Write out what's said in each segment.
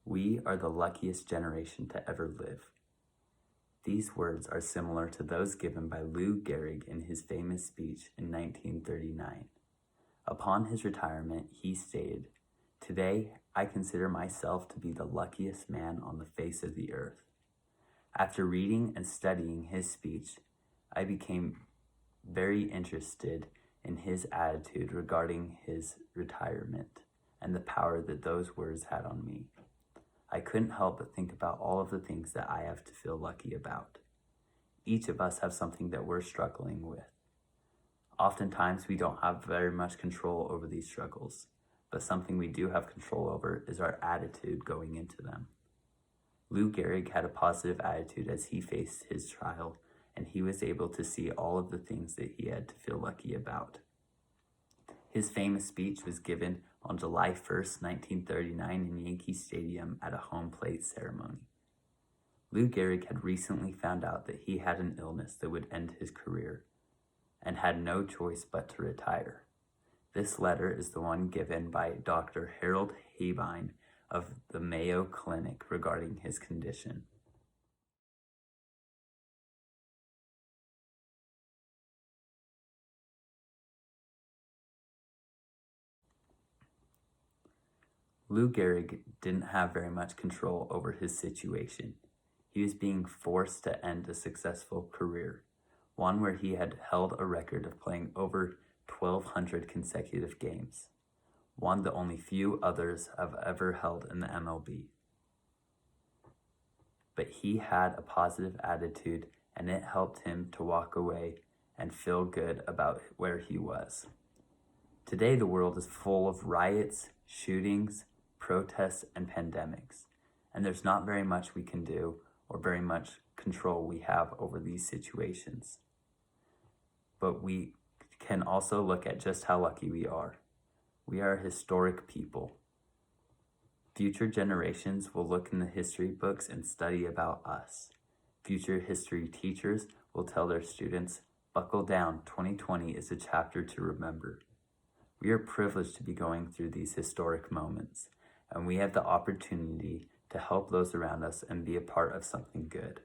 We are the luckiest generation to ever live. These words are similar to those given by Lou Gehrig in his famous speech in 1939. Upon his retirement, he stated, "Today, I consider myself to be the luckiest man on the face of the earth." After reading and studying his speech, I became very interested in his attitude regarding his retirement and the power that those words had on me. I couldn't help but think about all of the things that I have to feel lucky about. Each of us have something that we're struggling with. Oftentimes, we don't have very much control over these struggles, but something we do have control over is our attitude going into them. Lou Gehrig had a positive attitude as he faced his trial, and he was able to see all of the things that he had to feel lucky about. His famous speech was given on July 1st, 1939 in Yankee Stadium at a home plate ceremony. Lou Gehrig had recently found out that he had an illness that would end his career and had no choice but to retire. This letter is the one given by Dr. Harold Habine of the Mayo Clinic regarding his condition. Lou Gehrig didn't have very much control over his situation. He was being forced to end a successful career, one where he had held a record of playing over 1,200 consecutive games, one that only few others have ever held in the MLB. But he had a positive attitude, and it helped him to walk away and feel good about where he was. Today, the world is full of riots, shootings, protests, and pandemics, and there's not very much we can do or very much control we have over these situations. But we can also look at just how lucky we are. We are a historic people. Future generations will look in the history books and study about us. Future history teachers will tell their students, "Buckle down, 2020 is a chapter to remember." We are privileged to be going through these historic moments, and we have the opportunity to help those around us and be a part of something good.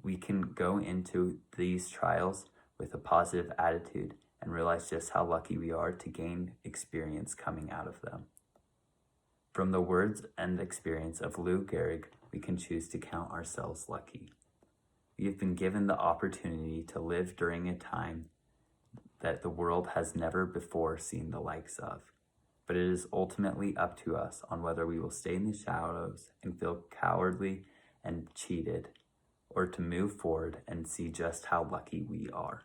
We can go into these trials with a positive attitude and realize just how lucky we are to gain experience coming out of them. From the words and experience of Lou Gehrig, we can choose to count ourselves lucky. We have been given the opportunity to live during a time that the world has never before seen the likes of. But it is ultimately up to us on whether we will stay in the shadows and feel cowardly and cheated, or to move forward and see just how lucky we are.